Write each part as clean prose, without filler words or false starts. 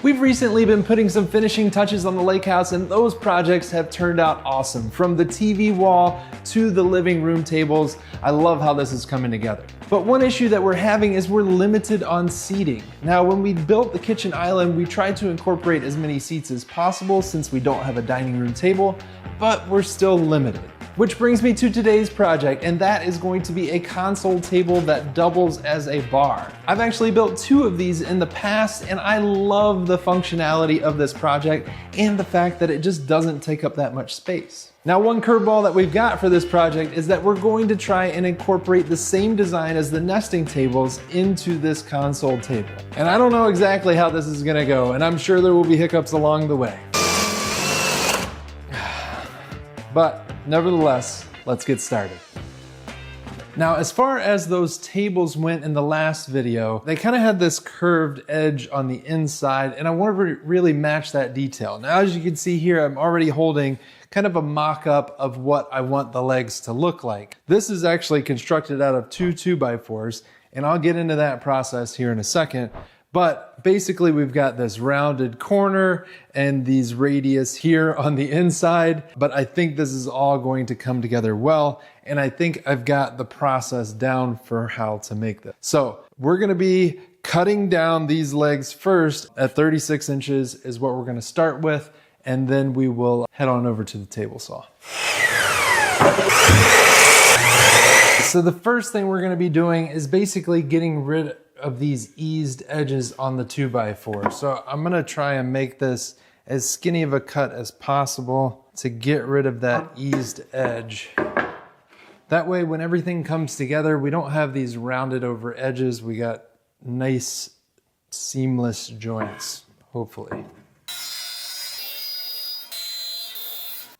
We've recently been putting some finishing touches on the lake house, and those projects have turned out awesome. From the TV wall to the living room tables, I love how this is coming together. But one issue that we're having is we're limited on seating. Now, when we built the kitchen island, we tried to incorporate as many seats as possible since we don't have a dining room table, but we're still limited. Which brings me to today's project, and that is going to be a console table that doubles as a bar. I've actually built 2 of these in the past, and I love the functionality of this project and the fact that it just doesn't take up that much space. Now, one curveball that we've got for this project is that we're going to try and incorporate the same design as the nesting tables into this console table. And I don't know exactly how this is gonna go, and I'm sure there will be hiccups along the way. But nevertheless, let's get started. Now, as far as those tables went in the last video, they kind of had this curved edge on the inside, and I want to really match that detail. Now, as you can see here, I'm already holding kind of a mock-up of what I want the legs to look like. This is actually constructed out of 2 2x4s, and I'll get into that process here in a second. But basically we've got this rounded corner and these radius here on the inside, but I think this is all going to come together well, and I think I've got the process down for how to make this. So we're gonna be cutting down these legs first at 36 inches is what we're gonna start with, and then we will head on over to the table saw. So the first thing we're gonna be doing is basically getting rid of these eased edges on the 2x4. So I'm gonna try and make this as skinny of a cut as possible to get rid of that eased edge. That way, when everything comes together, we don't have these rounded over edges. We got nice seamless joints, hopefully.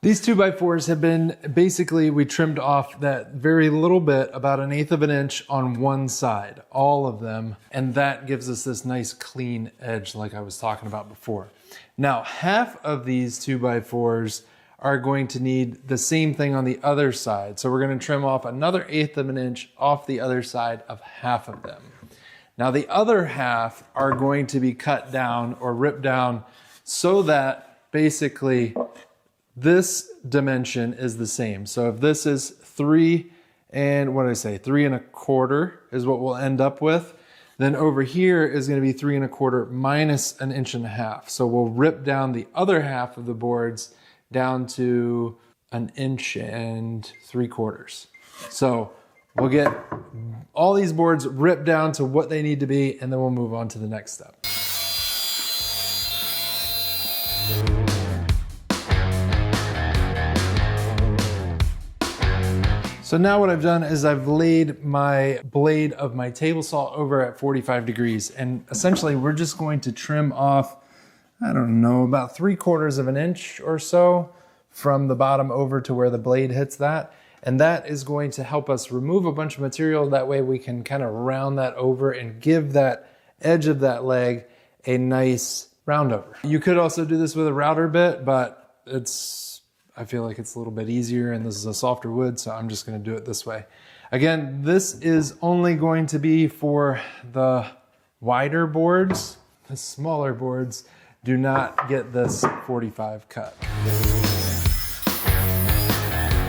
These 2x4s have been, basically we trimmed off that very little bit, about 1/8 of an inch on one side, all of them. And that gives us this nice clean edge like I was talking about before. Now, half of these 2x4s are going to need the same thing on the other side. So we're gonna trim off another 1/8 of an inch off the other side of half of them. Now the other half are going to be cut down or ripped down so that basically this dimension is the same. So if this is 3 and, what did I say, 3 1/4 is what we'll end up with, then over here is gonna be 3 1/4 minus 1.5 inches. So we'll rip down the other half of the boards down to 1 3/4 inches. So we'll get all these boards ripped down to what they need to be, and then we'll move on to the next step. So now what I've done is I've laid my blade of my table saw over at 45 degrees, and essentially we're just going to trim off, I don't know, about 3/4 of an inch or so from the bottom over to where the blade hits that. And that is going to help us remove a bunch of material. That way we can kind of round that over and give that edge of that leg a nice round over. You could also do this with a router bit, but I feel like it's a little bit easier, and this is a softer wood, so I'm just gonna do it this way. Again, this is only going to be for the wider boards. The smaller boards do not get this 45 cut.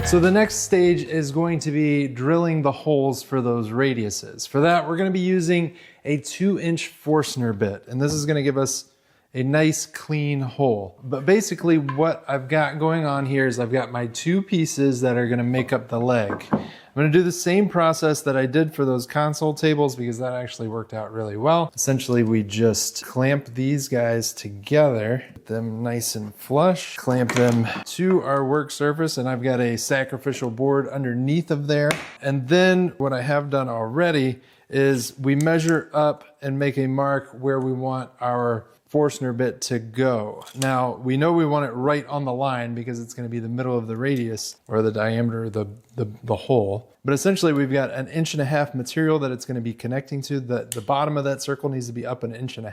So the next stage is going to be drilling the holes for those radiuses. For that, we're gonna be using a 2-inch Forstner bit, and this is gonna give us a nice clean hole. But basically what I've got going on here is I've got my 2 pieces that are gonna make up the leg. I'm gonna do the same process that I did for those console tables because that actually worked out really well. Essentially, we just clamp these guys together, get them nice and flush, clamp them to our work surface, and I've got a sacrificial board underneath of there. And then what I have done already is we measure up and make a mark where we want our Forstner bit to go. Now, we know we want it right on the line because it's going to be the middle of the radius or the diameter of the hole. But essentially, we've got 1.5 inches material that it's going to be connecting to. The bottom of that circle needs to be up 1.5 inches.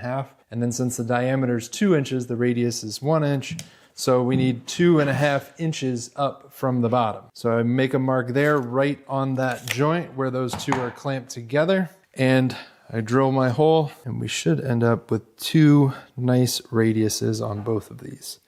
And then since the diameter is 2 inches, the radius is 1 inch. So we need 2.5 inches up from the bottom. So I make a mark there right on that joint where those two are clamped together. And I drill my hole, and we should end up with 2 nice radiuses on both of these.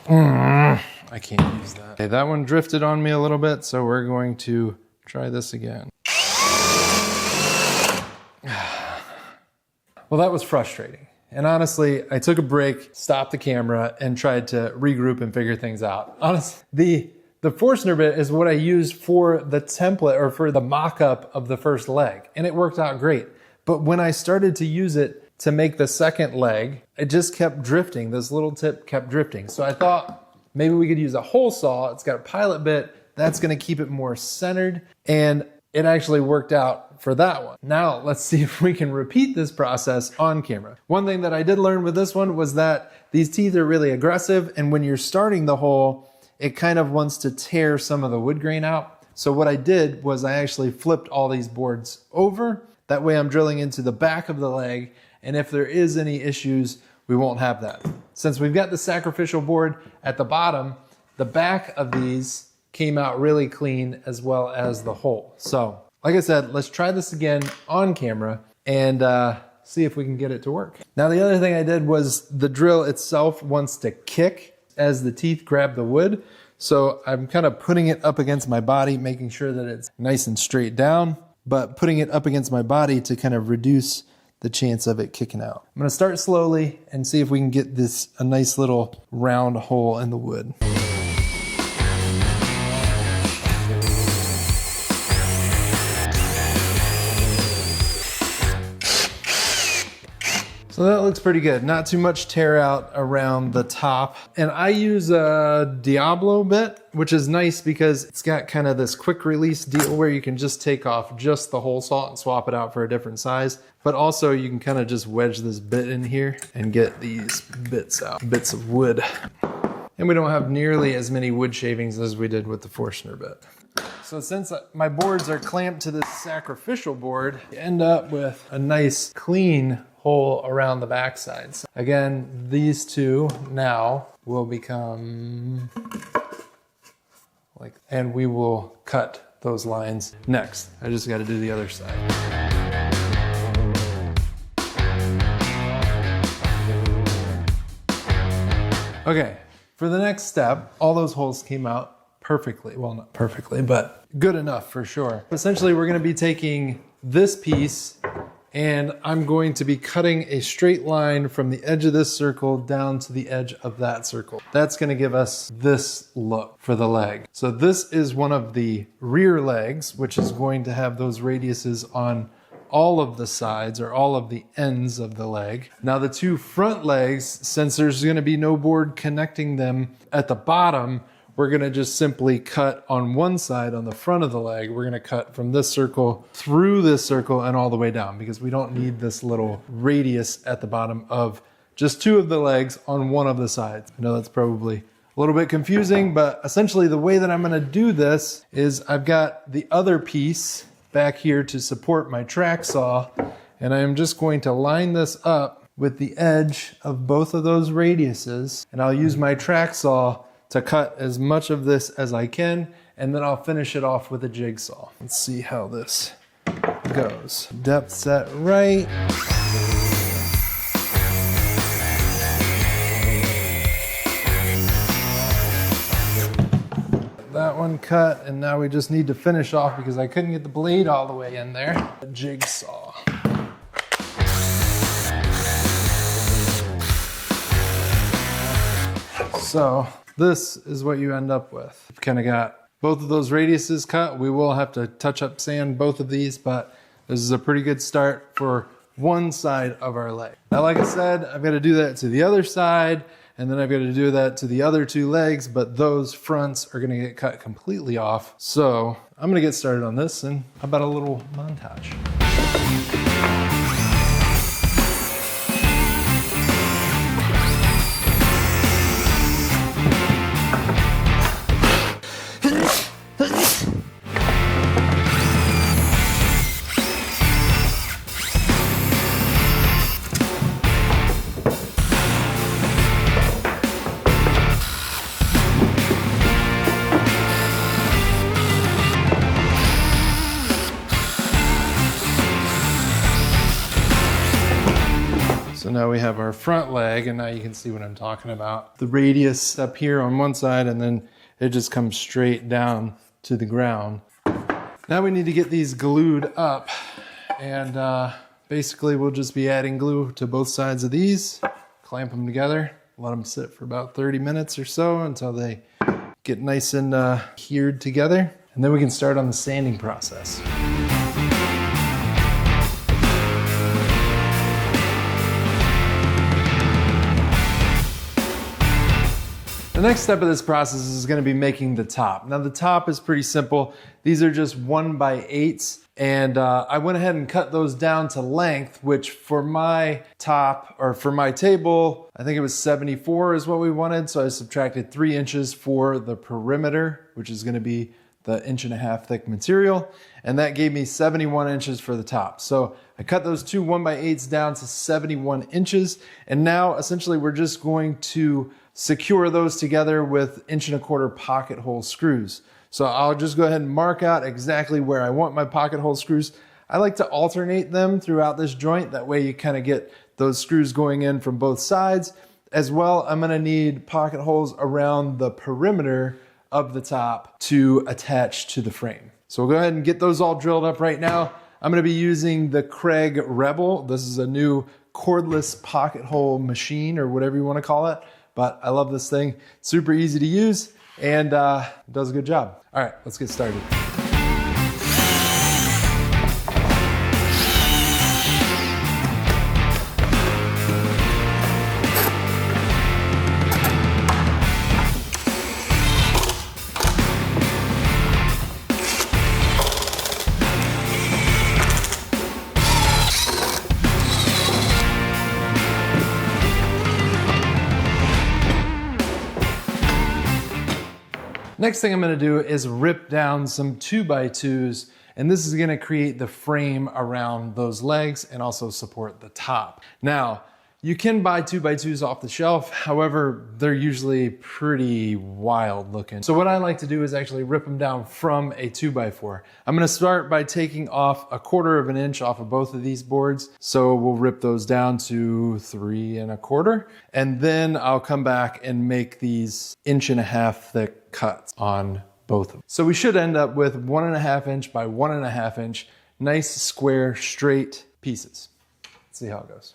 I can't use that. Okay, that one drifted on me a little bit, so we're going to try this again. Well, that was frustrating. And honestly, I took a break, stopped the camera, and tried to regroup and figure things out. Honestly, the Forstner bit is what I used for the template or for the mock-up of the first leg, and it worked out great. But when I started to use it to make the second leg, it just kept drifting. This little tip kept drifting. So I thought maybe we could use a hole saw. It's got a pilot bit. That's gonna keep it more centered, and it actually worked out for that one. Now let's see if we can repeat this process on camera. One thing that I did learn with this one was that these teeth are really aggressive, and when you're starting the hole, it kind of wants to tear some of the wood grain out. So what I did was I actually flipped all these boards over. That way I'm drilling into the back of the leg, and if there is any issues, we won't have that. Since we've got the sacrificial board at the bottom, the back of these came out really clean as well as the hole. So, like I said, let's try this again on camera and see if we can get it to work. Now, the other thing I did was the drill itself wants to kick as the teeth grab the wood. So I'm kind of putting it up against my body, making sure that it's nice and straight down, but putting it up against my body to kind of reduce the chance of it kicking out. I'm gonna start slowly and see if we can get this a nice little round hole in the wood. So that looks pretty good. Not too much tear out around the top. And I use a Diablo bit, which is nice because it's got kind of this quick release deal where you can just take off just the hole saw and swap it out for a different size. But also you can kind of just wedge this bit in here and get these bits out, bits of wood. And we don't have nearly as many wood shavings as we did with the Forstner bit. So since my boards are clamped to this sacrificial board, you end up with a nice clean hole around the backside. So again, these two now will become like, and we will cut those lines next. I just got to do the other side. Okay, for the next step, all those holes came out perfectly. Well, not perfectly, but good enough for sure. Essentially, we're going to be taking this piece and I'm going to be cutting a straight line from the edge of this circle down to the edge of that circle. That's going to give us this look for the leg. So this is one of the rear legs, which is going to have those radiuses on all of the sides or all of the ends of the leg. Now the two front legs, since there's going to be no board connecting them at the bottom, we're gonna just simply cut on one side on the front of the leg. We're gonna cut from this circle through this circle and all the way down because we don't need this little radius at the bottom of just two of the legs on one of the sides. I know that's probably a little bit confusing, but essentially the way that I'm gonna do this is I've got the other piece back here to support my track saw, and I'm just going to line this up with the edge of both of those radiuses, and I'll use my track saw to cut as much of this as I can, and then I'll finish it off with a jigsaw. Let's see how this goes. Depth set right. That one cut, and now we just need to finish off because I couldn't get the blade all the way in there. A jigsaw. So this is what you end up with. You've kind of got both of those radiuses cut. We will have to touch up sand both of these, but this is a pretty good start for one side of our leg. Now, like I said, I've got to do that to the other side, and then I've got to do that to the other two legs, but those fronts are gonna get cut completely off. So I'm gonna get started on this, and how about a little montage? now we have our front leg, and now you can see what I'm talking about. The radius up here on one side, and then it just comes straight down to the ground. Now we need to get these glued up, and basically we'll just be adding glue to both sides of these, clamp them together, let them sit for about 30 minutes or so until they get nice and adhered together, and then we can start on the sanding process. The next step of this process is going to be making the top. Now the top is pretty simple. These are just 1x8s, and I went ahead and cut those down to length, which for my top, or for my table, I think it was 74 is what we wanted. So I subtracted 3 inches for the perimeter, which is going to be the 1.5 inch thick material, and that gave me 71 inches for the top. So I cut those two 1x8s down to 71 inches, and now essentially we're just going to secure those together with 1.25 inch pocket hole screws. So I'll just go ahead and mark out exactly where I want my pocket hole screws. I like to alternate them throughout this joint. That way you kind of get those screws going in from both sides. As well, I'm gonna need pocket holes around the perimeter of the top to attach to the frame. So we'll go ahead and get those all drilled up right now. I'm gonna be using the Craig Rebel. This is a new cordless pocket hole machine, or whatever you wanna call it. But I love this thing. Super easy to use, and does a good job. All right, let's get started. Next thing I'm gonna do is rip down some 2x2s, and this is gonna create the frame around those legs and also support the top. Now, you can buy 2x2s off the shelf, however, they're usually pretty wild looking. So what I like to do is actually rip them down from a 2x4. I'm gonna start by taking off 1/4 inch off of both of these boards. So we'll rip those down to 3¼ inches, and then I'll come back and make these 1.5 inch thick cuts on both of them. So we should end up with 1.5 inch by 1.5 inch, nice square straight pieces. Let's see how it goes.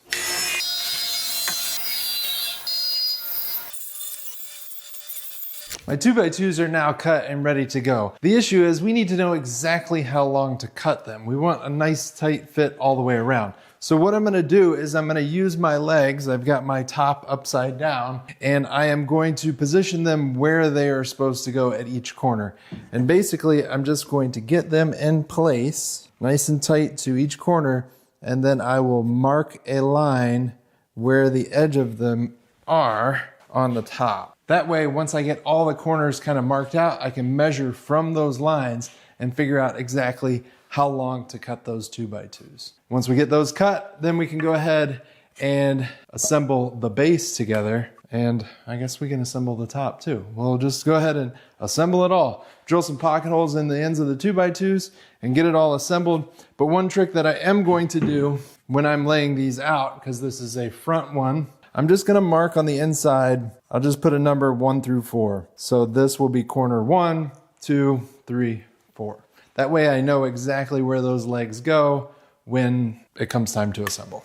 My 2x2s are now cut and ready to go. The issue is we need to know exactly how long to cut them. We want a nice tight fit all the way around. So what I'm gonna do is I'm gonna use my legs. I've got my top upside down, and I am going to position them where they are supposed to go at each corner. And basically, I'm just going to get them in place, nice and tight to each corner, and then I will mark a line where the edge of them are on the top. That way, once I get all the corners kind of marked out, I can measure from those lines and figure out exactly how long to cut those 2x2s. Once we get those cut, then we can go ahead and assemble the base together, and I guess we can assemble the top too. We'll just go ahead and assemble it all. Drill some pocket holes in the ends of the 2x2s and get it all assembled. But one trick that I am going to do when I'm laying these out, because this is a front one, I'm just gonna mark on the inside. I'll just put a number 1 through 4. So this will be corner 1, 2, 3, 4. That way I know exactly where those legs go when it comes time to assemble.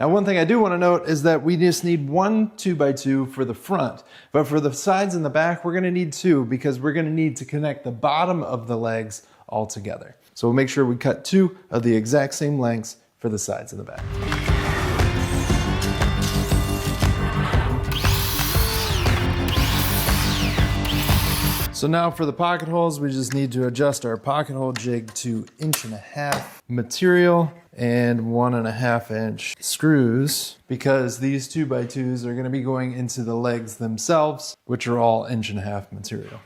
Now, one thing I do want to note is that we just need 1 2x2 for the front, but for the sides and the back, we're going to need 2 because we're going to need to connect the bottom of the legs all together. So we'll make sure we cut 2 of the exact same lengths for the sides and the back. So now for the pocket holes, we just need to adjust our pocket hole jig to 1.5 inch material and 1.5 inch screws, because these 2x2s are going to be going into the legs themselves, which are all 1.5 inch material.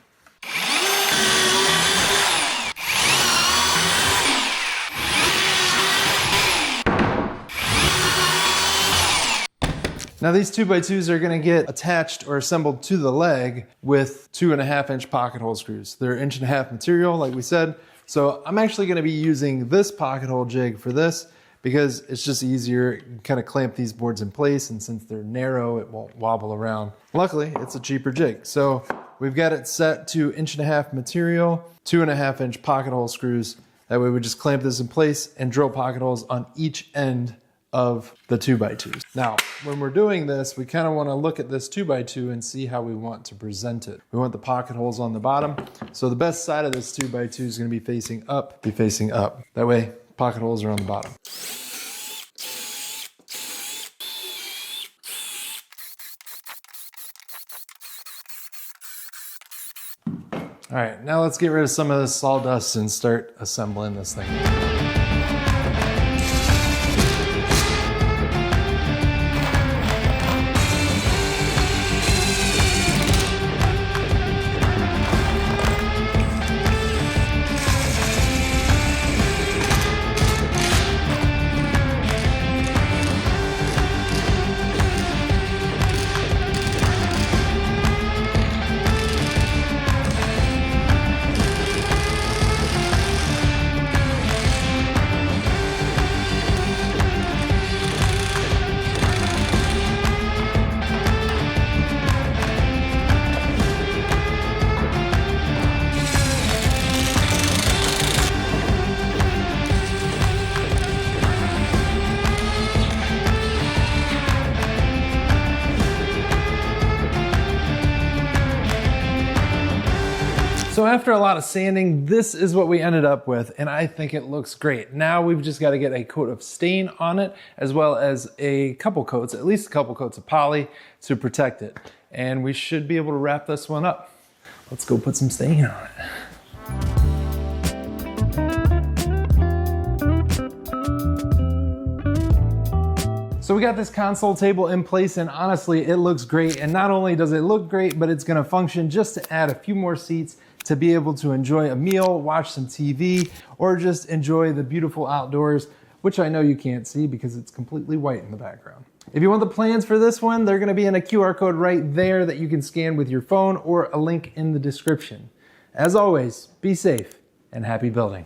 Now these 2x2s are going to get attached or assembled to the leg with 2.5 inch pocket hole screws. They're 1.5 inch material, like we said. So I'm actually going to be using this pocket hole jig for this because it's just easier. You kind of clamp these boards in place, and since they're narrow, it won't wobble around. Luckily, it's a cheaper jig. So we've got it set to 1.5" material, 2.5" pocket hole screws. That way we just clamp this in place and drill pocket holes on each end of the 2x2s. Now, when we're doing this, we kind of want to look at this 2x2 and see how we want to present it. We want the pocket holes on the bottom. So the best side of this 2x2 is going to be facing up, That way, pocket holes are on the bottom. All right, now let's get rid of some of this sawdust and start assembling this thing. So after a lot of sanding, this is what we ended up with, and I think it looks great. Now we've just got to get a coat of stain on it, as well as a couple coats, at least a couple coats of poly to protect it. And we should be able to wrap this one up. Let's go put some stain on it. So we got this console table in place, and honestly, it looks great. And not only does it look great, but it's gonna function just to add a few more seats to be able to enjoy a meal, watch some TV, or just enjoy the beautiful outdoors, which I know you can't see because it's completely white in the background. If you want the plans for this one, they're gonna be in a QR code right there that you can scan with your phone, or a link in the description. As always, be safe and happy building.